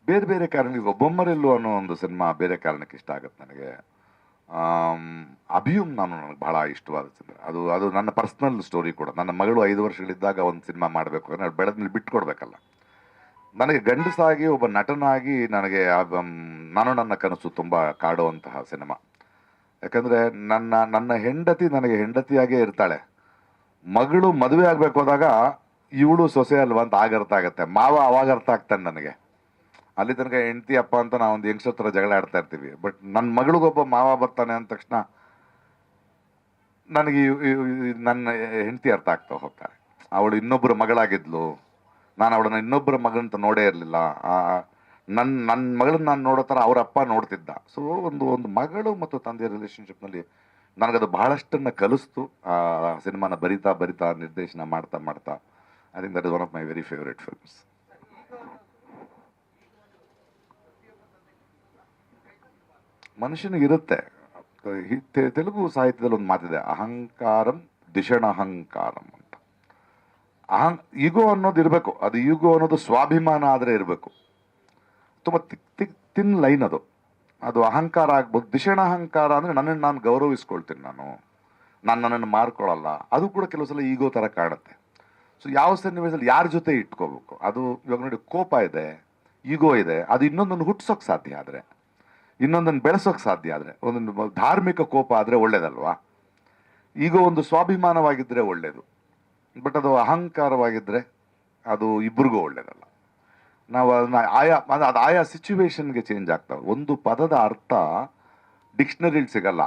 ಬೇರೆ ಬೇರೆ ಕಾರಣಕ್ಕೆ, ಒಬ್ಬೊಮ್ಮರೆಲ್ಲೂ ಅನ್ನೋ ಒಂದು ಸಿನಿಮಾ ಬೇರೆ ಕಾರಣಕ್ಕೆ ಇಷ್ಟ ಆಗುತ್ತೆ ನನಗೆ. ಅಭಿಯುಮ್ ನನಗೆ ಬಹಳ ಇಷ್ಟವಾದ ಸಿನಿಮಾ. ಅದು ನನ್ನ ಪರ್ಸ್ನಲ್ ಸ್ಟೋರಿ ಕೂಡ. ನನ್ನ ಮಗಳು 5 ವರ್ಷಗಳಿದ್ದಾಗ ಒಂದು ಸಿನಿಮಾ ಮಾಡಬೇಕು ಅಂದರೆ ಬೆಳೆದ್ಮೇಲೆ ಬಿಟ್ಕೊಡ್ಬೇಕಲ್ಲ. ನನಗೆ ಗಂಡಸಾಗಿ ಒಬ್ಬ ನಟನಾಗಿ ನನಗೆ ನಾನು ನನ್ನ ಕನಸು ತುಂಬ ಕಾಡುವಂತಹ ಸಿನಿಮಾ. ಯಾಕಂದರೆ ನನ್ನ ಹೆಂಡತಿ ನನಗೆ ಹೆಂಡತಿಯಾಗೇ ಇರ್ತಾಳೆ. ಮಗಳು ಮದುವೆ ಆಗಬೇಕು ಹೋದಾಗ ಇವಳು ಸೊಸೆ ಅಲ್ವಾ ಅಂತ ಅರ್ಥ ಆಗತ್ತೆ. ಮಾವ ಅವಾಗ ಅರ್ಥ ಆಗ್ತಾನೆ ನನಗೆ. ಅಲ್ಲಿ ತನಕ ಹೆಂಡತಿ ಅಪ್ಪ ಅಂತ ನಾವು ಒಂದು ಯಂಗ್ಸ್ಟರ್ ಥರ ಜಗಳ ಆಡ್ತಾ ಇರ್ತೀವಿ. ಬಟ್ ನನ್ನ ಮಗಳಿಗೊಬ್ಬ ಮಾವ ಬರ್ತಾನೆ ಅಂದ ತಕ್ಷಣ ನನಗೆ ನನ್ನ ಹೆಂಡತಿ ಅರ್ಥ ಆಗ್ತಾ ಹೋಗ್ತಾರೆ. ಅವಳು ಇನ್ನೊಬ್ಬರ ಮಗಳಾಗಿದ್ಲು, ನಾನು ಅವಳನ್ನ ಇನ್ನೊಬ್ಬರ ಮಗಳಂತ ನೋಡೇ ಇರಲಿಲ್ಲ. ನನ್ನ ಮಗಳನ್ನ ನಾನು ನೋಡೋ ಥರ ಅವ್ರ ಅಪ್ಪ ನೋಡ್ತಿದ್ದ. ಸೊ ಒಂದು ಮಗಳು ಮತ್ತು ತಂದೆಯ ರಿಲೇಷನ್ಶಿಪ್ನಲ್ಲಿ ನನಗದು ಬಹಳಷ್ಟನ್ನು ಕಲಿಸ್ತು. ಆ ಸಿನಿಮಾನ ಬರಿತಾ ನಿರ್ದೇಶನ ಮಾಡ್ತಾ I think that is one of my very favourite films. ಮನುಷ್ಯನಿಗಿರುತ್ತೆ. ತೆಲುಗು ಸಾಹಿತ್ಯದಲ್ಲಿ ಒಂದು ಮಾತಿದೆ, ಅಹಂಕಾರಂ ದಿಷಣಹಂಕಾರಂ ಅಂತ. ಈಗೋ ಅನ್ನೋದು ಇರಬೇಕು. ಅದು ಈಗೋ ಅನ್ನೋದು ಸ್ವಾಭಿಮಾನ ಆದರೆ ಇರಬೇಕು. ತುಂಬ ತಿನ್ ಲೈನ್ ಅದು. ಅಹಂಕಾರ ಆಗ್ಬೋದು. ದಿಷಣಹಂಕಾರ ಅಂದರೆ ನನ್ನನ್ನು ನಾನು ಗೌರವಿಸ್ಕೊಳ್ತೀನಿ, ನಾನು ನನ್ನನ್ನು ಮಾರ್ಕೊಳ್ಳಲ್ಲ. ಅದು ಕೂಡ ಕೆಲವು ಸಲ ಈಗೋ ಥರ ಕಾಣುತ್ತೆ. ಸೊ ಯಾವ ಸನ್ನಿವೇಶದಲ್ಲಿ ಯಾರ ಜೊತೆ ಇಟ್ಕೋಬೇಕು, ಅದು ಇವಾಗ ನೋಡಿ, ಕೋಪ ಇದೆ, ಈಗೋ ಇದೆ, ಅದು ಇನ್ನೊಂದನ್ನು ಹುಟ್ಟಿಸೋಕೆ ಸಾಧ್ಯ ಆದರೆ, ಇನ್ನೊಂದನ್ನು ಬೆಳೆಸೋಕೆ ಸಾಧ್ಯ ಆದರೆ, ಒಂದು ಧಾರ್ಮಿಕ ಕೋಪ ಆದರೆ ಒಳ್ಳೇದಲ್ವಾ. ಈಗ ಒಂದು ಸ್ವಾಭಿಮಾನವಾಗಿದ್ದರೆ ಒಳ್ಳೇದು. ಬಟ್ ಅದು ಅಹಂಕಾರವಾಗಿದ್ದರೆ ಅದು ಇಬ್ರಿಗೂ ಒಳ್ಳೇದಲ್ಲ. ನಾವು ಅದನ್ನ ಆಯಾ ಸಿಚುವೇಶನ್ಗೆ ಚೇಂಜ್ ಆಗ್ತಾವೆ. ಒಂದು ಪದದ ಅರ್ಥ ಡಿಕ್ಷನರಿಲಿ ಸಿಗಲ್ಲ,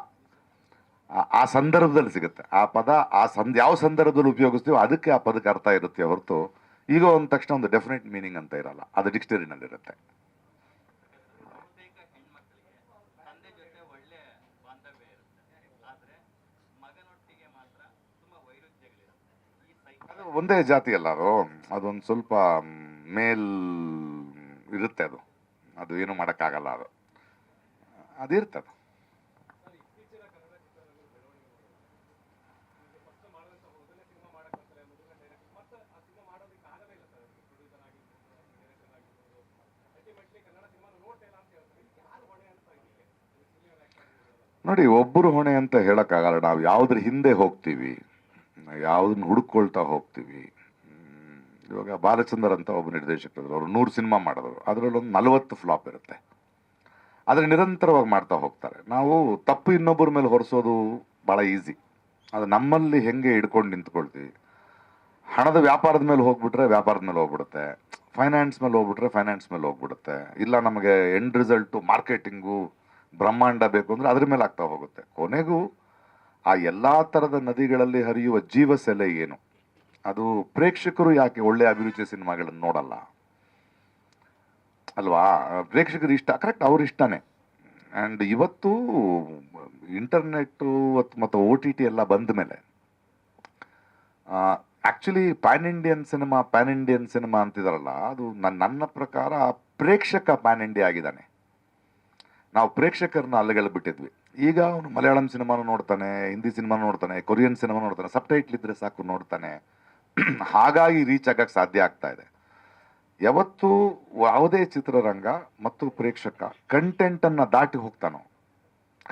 ಆ ಸಂದರ್ಭದಲ್ಲಿ ಸಿಗುತ್ತೆ. ಆ ಪದ ಯಾವ ಸಂದರ್ಭದಲ್ಲಿ ಉಪಯೋಗಿಸ್ತೀವೋ ಅದಕ್ಕೆ ಆ ಪದಕ್ಕೆ ಅರ್ಥ ಇರುತ್ತೆ ಹೊರತು ಈಗ ಒಂದ ತಕ್ಷಣ ಒಂದು ಡೆಫಿನೆಟ್ ಮೀನಿಂಗ್ ಅಂತ ಇರಲ್ಲ. ಅದು ಡಿಕ್ಷನರಿನಲ್ಲಿರುತ್ತೆ. ಬಹುತೇಕ ಹೆಣ್ಮಕ್ಳಿಗೆ ತಂದೆ ಜೊತೆ ಒಳ್ಳೆ ಬಾಂಧವ್ಯ ಇರುತ್ತೆ, ಆದ್ರೆ ಮಗನೊಟ್ಟಿಗೆ ಮಾತ್ರ ತುಂಬಾ ವೈರುಧ್ಯಗಳಿರುತ್ತೆ. ಈ ಸೈಕಲ್ ಒಂದೇ ಜಾತಿ ಅಲ್ಲ ಅದೊಂದು ಸ್ವಲ್ಪ ಮೇಲ್ ಇರುತ್ತೆ. ಅದು ಏನು ಮಾಡೋಕ್ಕಾಗಲ್ಲ. ಅದಿರ್ತದೆ. ನೋಡಿ, ಒಬ್ಬರು ಹೊಣೆ ಅಂತ ಹೇಳಕ್ಕಾಗಲ್ಲ. ನಾವು ಯಾವ್ದ್ರ ಹಿಂದೆ ಹೋಗ್ತೀವಿ, ಯಾವ್ದನ್ನ ಹುಡುಕೊಳ್ತಾ ಹೋಗ್ತೀವಿ. ಇವಾಗ ಬಾಲಚಂದರ್ ಅಂತ ಒಬ್ಬ ನಿರ್ದೇಶಕರು, ಅವರು 100 ಸಿನಿಮಾ ಮಾಡಿದ್ರು, ಅದರಲ್ಲಿ ಒಂದು 40 ಫ್ಲಾಪ್ ಇರುತ್ತೆ. ಆದರೆ ನಿರಂತರವಾಗಿ ಮಾಡ್ತಾ ಹೋಗ್ತಾರೆ. ನಾವು ತಪ್ಪು ಇನ್ನೊಬ್ಬರ ಮೇಲೆ ಹೊರಿಸೋದು ಭಾಳ ಈಸಿ. ಅದು ನಮ್ಮಲ್ಲಿ ಹೆಂಗೆ ಹಿಡ್ಕೊಂಡು ನಿಂತ್ಕೊಳ್ತೀವಿ. ಹಣದ ವ್ಯಾಪಾರದ ಮೇಲೆ ಹೋಗ್ಬಿಟ್ರೆ ವ್ಯಾಪಾರದ ಮೇಲೆ ಹೋಗ್ಬಿಡುತ್ತೆ, ಫೈನಾನ್ಸ್ ಮೇಲೆ ಹೋಗ್ಬಿಟ್ರೆ ಫೈನಾನ್ಸ್ ಮೇಲೆ ಹೋಗ್ಬಿಡುತ್ತೆ. ಇಲ್ಲ ನಮಗೆ ಎಂಡ್ ರಿಸಲ್ಟು ಮಾರ್ಕೆಟಿಂಗು ಬ್ರಹ್ಮಾಂಡ ಬೇಕು ಅಂದರೆ ಅದ್ರ ಮೇಲೆ ಆಗ್ತಾ ಹೋಗುತ್ತೆ. ಕೊನೆಗೂ ಆ ಎಲ್ಲ ಥರದ ನದಿಗಳಲ್ಲಿ ಹರಿಯುವ ಜೀವಸೆಲೆ ಏನು, ಅದು ಪ್ರೇಕ್ಷಕರು ಯಾಕೆ ಒಳ್ಳೆ ಅಭಿರುಚಿ ಸಿನಿಮಾಗಳನ್ನು ನೋಡಲ್ಲ ಅಲ್ವಾ. ಪ್ರೇಕ್ಷಕರು ಇಷ್ಟ, ಕರೆಕ್ಟ್, ಅವ್ರ ಇಷ್ಟನೇ. ಆ್ಯಂಡ್ ಇವತ್ತು ಇಂಟರ್ನೆಟ್ಟು ಮತ್ತು OTT ಎಲ್ಲ ಬಂದ ಮೇಲೆ ಆ್ಯಕ್ಚುಲಿ ಪ್ಯಾನ್ ಇಂಡಿಯನ್ ಸಿನಿಮಾ ಅಂತಿದಾರಲ್ಲ, ಅದು ನನ್ನ ಪ್ರಕಾರ ಪ್ರೇಕ್ಷಕ ಪ್ಯಾನ್ ಇಂಡಿಯಾ ಆಗಿದ್ದಾನೆ. ನಾವು ಪ್ರೇಕ್ಷಕರನ್ನ ಅಲ್ಲಿಗೆಲ್ಲ ಬಿಟ್ಟಿದ್ವಿ. ಈಗ ಅವನು ಮಲಯಾಳಂ ಸಿನಿಮಾನು ನೋಡ್ತಾನೆ, ಹಿಂದಿ ಸಿನಿಮಾ ನೋಡ್ತಾನೆ, ಕೊರಿಯನ್ ಸಿನಿಮಾ ನೋಡ್ತಾನೆ, ಸಬ್ ಟೈಟ್ಲ್ ಇದ್ರೆ ಸಾಕು ನೋಡ್ತಾನೆ. ಹಾಗಾಗಿ ರೀಚ್ ಆಗಕ್ಕೆ ಸಾಧ್ಯ ಆಗ್ತಾ ಇದೆ. ಯಾವತ್ತು ಯಾವುದೇ ಚಿತ್ರರಂಗ ಮತ್ತು ಪ್ರೇಕ್ಷಕ ಕಂಟೆಂಟನ್ನು ದಾಟಿ ಹೋಗ್ತಾನೋ,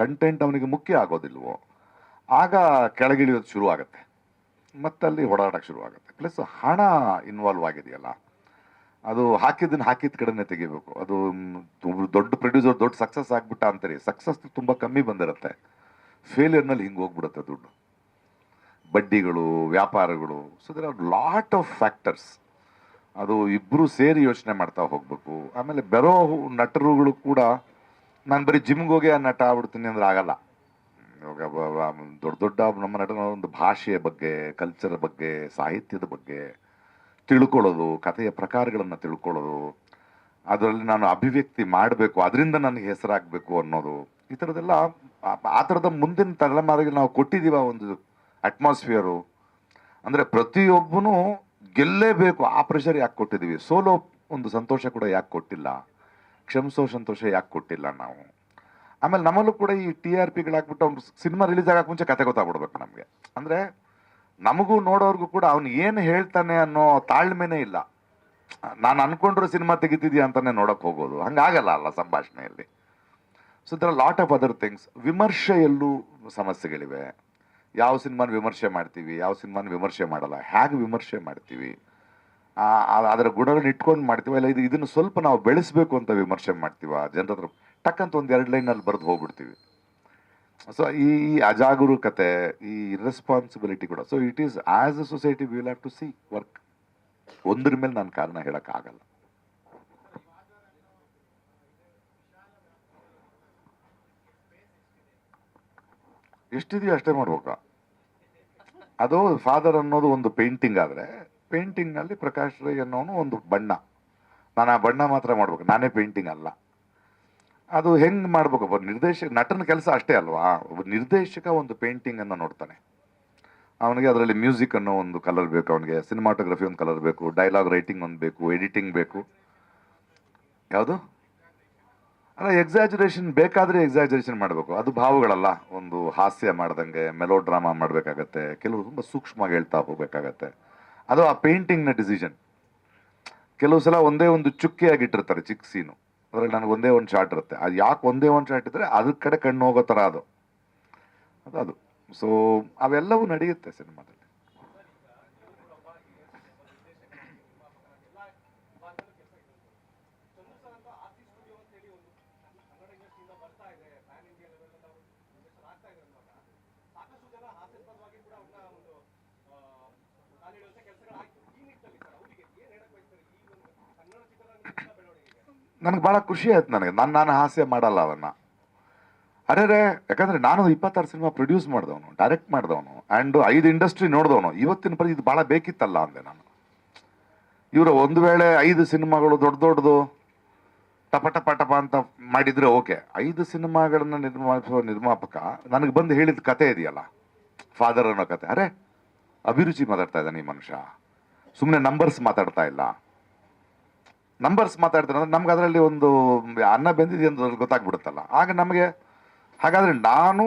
ಕಂಟೆಂಟ್ ಅವನಿಗೆ ಮುಖ್ಯ ಆಗೋದಿಲ್ವೋ, ಆಗ ಕೆಳಗಿಳಿಯೋದು ಶುರು ಆಗುತ್ತೆ, ಮತ್ತಲ್ಲಿ ಹೊಡೆದಾಡಕ್ಕೆ ಶುರು ಆಗುತ್ತೆ. ಪ್ಲಸ್ ಹಣ ಇನ್ವಾಲ್ವ್ ಆಗಿದೆಯಲ್ಲ, ಅದು ಹಾಕಿದ್ದನ್ನು ಹಾಕಿದ ಕಡೆನೇ ತೆಗಿಬೇಕು. ಅದು ದೊಡ್ಡ ಪ್ರೊಡ್ಯೂಸರ್ ದೊಡ್ಡ ಸಕ್ಸಸ್ ಆಗ್ಬಿಟ್ಟ ಅಂತಾರೆ, ಸಕ್ಸಸ್ ತುಂಬ ಕಮ್ಮಿ ಬಂದಿರುತ್ತೆ, ಫೇಲಿಯರ್ನಲ್ಲಿ ಹಿಂಗೆ ಹೋಗ್ಬಿಡುತ್ತೆ ದುಡ್ಡು, ಬಡ್ಡಿಗಳು, ವ್ಯಾಪಾರಗಳು. So there are lot of factors. ಅದು ಇಬ್ಬರು ಸೇರಿ ಯೋಚನೆ ಮಾಡ್ತಾ ಹೋಗ್ಬೇಕು. ಆಮೇಲೆ ಬರೋ ನಟರುಗಳು ಕೂಡ ನಾನು ಬರೀ ಜಿಮ್ಗೆ ಹೋಗಿ ಆ ನಟ ಆಗ್ಬಿಡ್ತೀನಿ ಅಂದ್ರೆ ಆಗಲ್ಲ. ಇವಾಗ ದೊಡ್ಡ ದೊಡ್ಡ ನಮ್ಮ ನಟನ ಒಂದು ಭಾಷೆಯ ಬಗ್ಗೆ, ಕಲ್ಚರ್ ಬಗ್ಗೆ, ಸಾಹಿತ್ಯದ ಬಗ್ಗೆ ತಿಳ್ಕೊಳ್ಳೋದು, ಕಥೆಯ ಪ್ರಕಾರಗಳನ್ನು ತಿಳ್ಕೊಳ್ಳೋದು, ಅದರಲ್ಲಿ ನಾನು ಅಭಿವ್ಯಕ್ತಿ ಮಾಡಬೇಕು, ಅದರಿಂದ ನನಗೆ ಹೆಸರಾಗಬೇಕು ಅನ್ನೋದು, ಈ ಥರದ್ದೆಲ್ಲ ಆ ಥರದ ಮುಂದಿನ ತಲೆಮಾರಿಗೆ ನಾವು ಕೊಟ್ಟಿದ್ದೀವ ಒಂದು ಅಟ್ಮಾಸ್ಫಿಯರು. ಅಂದರೆ ಪ್ರತಿಯೊಬ್ಬನು ಗೆಲ್ಲೇಬೇಕು ಆ ಪ್ರೆಷರ್ ಯಾಕೆ ಕೊಟ್ಟಿದ್ದೀವಿ? ಸೋಲೋ ಒಂದು ಸಂತೋಷ ಕೂಡ ಯಾಕೆ ಕೊಟ್ಟಿಲ್ಲ? ಕ್ಷಮಿಸೋ ಸಂತೋಷ ಯಾಕೆ ಕೊಟ್ಟಿಲ್ಲ ನಾವು? ಆಮೇಲೆ ನಮ್ಮಲ್ಲೂ ಕೂಡ ಈ TRPಗಳಾಗ್ಬಿಟ್ಟು ಅವ್ನು ಸಿನಿಮಾ ರಿಲೀಸ್ ಆಗಕ್ಕೆ ಮುಂಚೆ ಕತೆ ಗೊತ್ತಾಗ್ಬಿಡ್ಬೇಕು ನಮಗೆ. ಅಂದರೆ ನಮಗೂ ನೋಡೋರ್ಗೂ ಕೂಡ ಅವ್ನು ಏನು ಹೇಳ್ತಾನೆ ಅನ್ನೋ ತಾಳ್ಮೆನೇ ಇಲ್ಲ. ನಾನು ಅನ್ಕೊಂಡ್ರೆ ಸಿನಿಮಾ ತೆಗಿತಿದ್ಯಾ ಅಂತಾನೆ ನೋಡೋಕೆ ಹೋಗೋದು, ಹಂಗಾಗಲ್ಲ ಅಲ್ಲ ಸಂಭಾಷಣೆಯಲ್ಲಿ. So there are lot of other things. ವಿಮರ್ಶೆಯಲ್ಲೂ ಸಮಸ್ಯೆಗಳಿವೆ. ಯಾವ ಸಿನಿಮಾನ ವಿಮರ್ಶೆ ಮಾಡ್ತೀವಿ, ಯಾವ ಸಿನಿಮಾನ ವಿಮರ್ಶೆ ಮಾಡಲ್ಲ, ಹೇಗೆ ವಿಮರ್ಶೆ ಮಾಡ್ತೀವಿ, ಅದರ ಗುಣಗಳನ್ನ ಇಟ್ಕೊಂಡು ಮಾಡ್ತೀವಿ, ಇಲ್ಲ ಇದನ್ನು ಸ್ವಲ್ಪ ನಾವು ಬೆಳೆಸಬೇಕು ಅಂತ ವಿಮರ್ಶೆ ಮಾಡ್ತೀವ, ಜನರ ಹತ್ರ ಟಕ್ಕಂತ ಒಂದು 2 ಲೈನಲ್ಲಿ ಬರೆದು ಹೋಗ್ಬಿಡ್ತೀವಿ. ಸೊ ಈ ಅಜಾಗರೂಕತೆ, ಈ ಇರ್ರೆಸ್ಪಾನ್ಸಿಬಿಲಿಟಿ ಕೂಡ. So it is as a society we will have to see work. ಒಂದ್ರ ಮೇಲೆ ನಾನು ಕಾರಣ ಹೇಳೋಕ್ಕಾಗಲ್ಲ. ಎಷ್ಟಿದೆಯೋ ಅಷ್ಟೇ ಮಾಡ್ಬೇಕಾ? ಅದು ಫಾದರ್ ಅನ್ನೋದು ಒಂದು ಪೇಂಟಿಂಗ್ ಆದರೆ, ಪೇಂಟಿಂಗ್ನಲ್ಲಿ ಪ್ರಕಾಶ್ ರೈ ಅನ್ನೋನು ಒಂದು ಬಣ್ಣ. ನಾನು ಆ ಬಣ್ಣ ಮಾತ್ರ ಮಾಡ್ಬೇಕು, ನಾನೇ ಪೇಂಟಿಂಗ್ ಅಲ್ಲ. ಅದು ಹೆಂಗೆ ಮಾಡ್ಬೇಕು? ಒಬ್ಬ ನಿರ್ದೇಶಕ, ನಟನ ಕೆಲಸ ಅಷ್ಟೇ ಅಲ್ವಾ? ಒಬ್ಬ ನಿರ್ದೇಶಕ ಒಂದು ಪೇಂಟಿಂಗನ್ನು ನೋಡ್ತಾನೆ, ಅವನಿಗೆ ಅದರಲ್ಲಿ ಮ್ಯೂಸಿಕ್ ಅನ್ನೋ ಒಂದು ಕಲರ್ ಬೇಕು, ಅವನಿಗೆ ಸಿನಿಮಾಟೋಗ್ರಫಿ ಒಂದು ಕಲರ್ ಬೇಕು, ಡೈಲಾಗ್ ರೈಟಿಂಗ್ ಒಂದು ಬೇಕು, ಎಡಿಟಿಂಗ್ ಬೇಕು. ಯಾವುದು ಅಲ್ಲ, ಎಕ್ಸಾಜುರೇಷನ್ ಬೇಕಾದರೆ ಎಕ್ಸಾಜುರೇಷನ್ ಮಾಡಬೇಕು. ಅದು ಭಾವಗಳಲ್ಲ. ಒಂದು ಹಾಸ್ಯ ಮಾಡ್ದಂಗೆ ಮೆಲೋ ಡ್ರಾಮಾ ಮಾಡಬೇಕಾಗತ್ತೆ, ಕೆಲವು ತುಂಬ ಸೂಕ್ಷ್ಮವಾಗಿ ಹೇಳ್ತಾ ಹೋಗ್ಬೇಕಾಗತ್ತೆ. ಅದು ಆ ಪೇಂಟಿಂಗ್ನ ಡಿಸಿಷನ್. ಕೆಲವು ಸಲ ಒಂದೇ ಒಂದು ಚುಕ್ಕೆಯಾಗಿಟ್ಟಿರ್ತಾರೆ, ಚಿಕ್ಕ ಸೀನು, ಅದ್ರಲ್ಲಿ ನನಗೆ ಒಂದೇ ಒಂದು ಶಾಟ್ ಇರುತ್ತೆ. ಅದು ಯಾಕೆ ಒಂದೇ ಒಂದು ಶಾಟ್ ಇದ್ದರೆ ಅದ್ರ ಕಡೆ ಕಣ್ಣು ಹೋಗೋ ಥರ ಅದು. ಸೊ ಅವೆಲ್ಲವೂ ನಡೆಯುತ್ತೆ ಸಿನಿಮಾದಲ್ಲಿ. ನನಗೆ ಭಾಳ ಖುಷಿ ಆಯ್ತು. ನಾನು ಹಾಸ್ಯ ಮಾಡಲ್ಲ ಅದನ್ನು. ಅರೆ ಯಾಕಂದರೆ ನಾನು 26 ಸಿನಿಮಾ ಪ್ರೊಡ್ಯೂಸ್ ಮಾಡಿದವನು, ಡೈರೆಕ್ಟ್ ಮಾಡಿದವನು, ಆ್ಯಂಡ್ 5 ಇಂಡಸ್ಟ್ರಿ ನೋಡಿದವನು. ಇವತ್ತಿನ ಇದು ಭಾಳ ಬೇಕಿತ್ತಲ್ಲ ಅಂದೆ ನಾನು. ಇವರು ಒಂದು ವೇಳೆ 5 ಸಿನಿಮಾಗಳು ದೊಡ್ಡದು ಟಪ ಟಪ ಟಪ ಅಂತ ಮಾಡಿದರೆ ಓಕೆ. 5 ಸಿನಿಮಾಗಳನ್ನ ನಿರ್ಮಾಪಿಸುವ ನಿರ್ಮಾಪಕ ನನಗೆ ಬಂದು ಹೇಳಿದ ಕತೆ ಇದೆಯಲ್ಲ, ಫಾದರ್ ಅನ್ನೋ ಕತೆ, ಅರೆ ಅಭಿರುಚಿ ಮಾತಾಡ್ತಾ ಇದ್ದಾನೆ ಈ ಮನುಷ್ಯ, ಸುಮ್ಮನೆ ನಂಬರ್ಸ್ ಮಾತಾಡ್ತಾ ಇಲ್ಲ. ನಂಬರ್ಸ್ ಮಾತಾಡ್ತಾರೆ ಅಂದರೆ ನಮ್ಗೆ ಅದರಲ್ಲಿ ಒಂದು ಅನ್ನ ಬೆಂದಿದೆ ಅಂತ ಗೊತ್ತಾಗ್ಬಿಡುತ್ತಲ್ಲ. ಆಗ ನಮಗೆ ಹಾಗಾದರೆ ನಾನು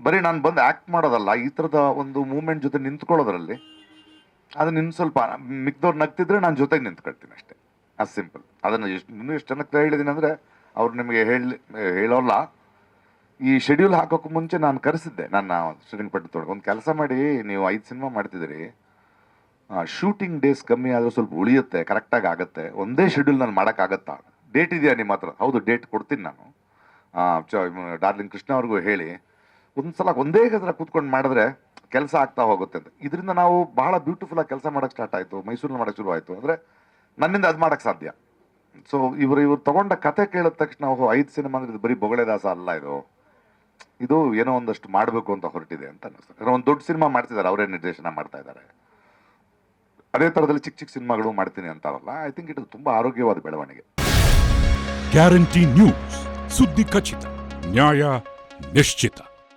ಬರೀ ನಾನು ಬಂದು ಆ್ಯಕ್ಟ್ ಮಾಡೋದಲ್ಲ, ಈ ಥರದ ಒಂದು ಮೂಮೆಂಟ್ ಜೊತೆ ನಿಂತ್ಕೊಳ್ಳೋದ್ರಲ್ಲಿ ಅದನ್ನ ಇನ್ನು ಸ್ವಲ್ಪ ಮಿಕ್ದವ್ರು ನಗ್ತಿದ್ರೆ ನಾನು ಜೊತೆಗೆ ನಿಂತ್ಕೊಳ್ತೀನಿ ಅಷ್ಟೇ. ಅದು ಸಿಂಪಲ್. ಅದನ್ನು ಇನ್ನೂ ಎಷ್ಟು ಜನಕ್ಕೆ ಹೇಳಿದ್ದೀನಿ ಅಂದರೆ ಅವ್ರು ನಿಮಗೆ ಹೇಳೋಲ್ಲ. ಈ ಶೆಡ್ಯೂಲ್ ಹಾಕೋಕ್ಕೆ ಮುಂಚೆ ನಾನು ಕರೆಸಿದ್ದೆ ನನ್ನ ಶ್ರೀರಂಗಪಟ್ಟಣದೊಳಗೆ, ಒಂದು ಕೆಲಸ ಮಾಡಿ, ನೀವು 5 ಸಿನಿಮಾ ಮಾಡ್ತಿದ್ದೀರಿ, ಶೂಟಿಂಗ್ ಡೇಸ್ ಕಮ್ಮಿ ಆದರೂ ಸ್ವಲ್ಪ ಉಳಿಯುತ್ತೆ, ಕರೆಕ್ಟಾಗಿ ಆಗುತ್ತೆ, ಒಂದೇ ಶೆಡ್ಯೂಲ್ ನಾನು ಮಾಡೋಕ್ಕಾಗತ್ತಾ? ಡೇಟ್ ಇದೆಯಾ ನಿಮ್ಮ ಹತ್ರ? ಹೌದು, ಡೇಟ್ ಕೊಡ್ತೀನಿ ನಾನು. ಡಾರ್ಲಿಂಗ್ ಕೃಷ್ಣ ಅವ್ರಿಗೂ ಹೇಳಿ ಒಂದು ಸಲ ಒಂದೇ ಥರ ಕೂತ್ಕೊಂಡು ಮಾಡಿದ್ರೆ ಕೆಲಸ ಆಗ್ತಾ ಹೋಗುತ್ತೆ ಅಂತ. ಇದರಿಂದ ನಾವು ಬಹಳ ಬ್ಯೂಟಿಫುಲ್ಲಾಗಿ ಕೆಲಸ ಮಾಡೋಕ್ಕೆ ಸ್ಟಾರ್ಟ್ ಆಯಿತು, ಮೈಸೂರಲ್ಲಿ ಮಾಡೋಕ್ಕೆ ಶುರು ಆಯಿತು. ಅಂದರೆ ನನ್ನಿಂದ ಅದು ಮಾಡೋಕ್ಕೆ ಸಾಧ್ಯ. ಸೊ ಇವರು ತಗೊಂಡ ಕತೆ ಕೇಳಿದ ತಕ್ಷಣ 5 ಸಿನಿಮಾ ಅಂದರೆ ಇದು ಬರೀ ಬೊಗಳೆ ದಾಸ ಅಲ್ಲ, ಇದು ಏನೋ ಒಂದಷ್ಟು ಮಾಡಬೇಕು ಅಂತ ಹೊರಟಿದೆ ಅಂತ ಅನ್ನಿಸ್ತದೆ. ಒಂದು ದೊಡ್ಡ ಸಿನಿಮಾ ಮಾಡ್ತಿದ್ದಾರೆ, ಅವರೇ ನಿರ್ದೇಶನ ಮಾಡ್ತಾ ಇದ್ದಾರೆ. ಅದೇ ಥರದಲ್ಲಿ ಚಿಕ್ಕ ಚಿಕ್ಕ ಸಿನಿಮಾಗಳು ಮಾಡ್ತೀನಿ ಅಂತಾರಲ್ಲ, ಐ ಥಿಂಕ್ ಇದು ತುಂಬ ಆರೋಗ್ಯವಾದ ಬೆಳವಣಿಗೆ. ಗ್ಯಾರಂಟಿ ನ್ಯೂಸ್, ಸುದ್ದಿ ಖಚಿತ, ನ್ಯಾಯ ನಿಶ್ಚಿತ.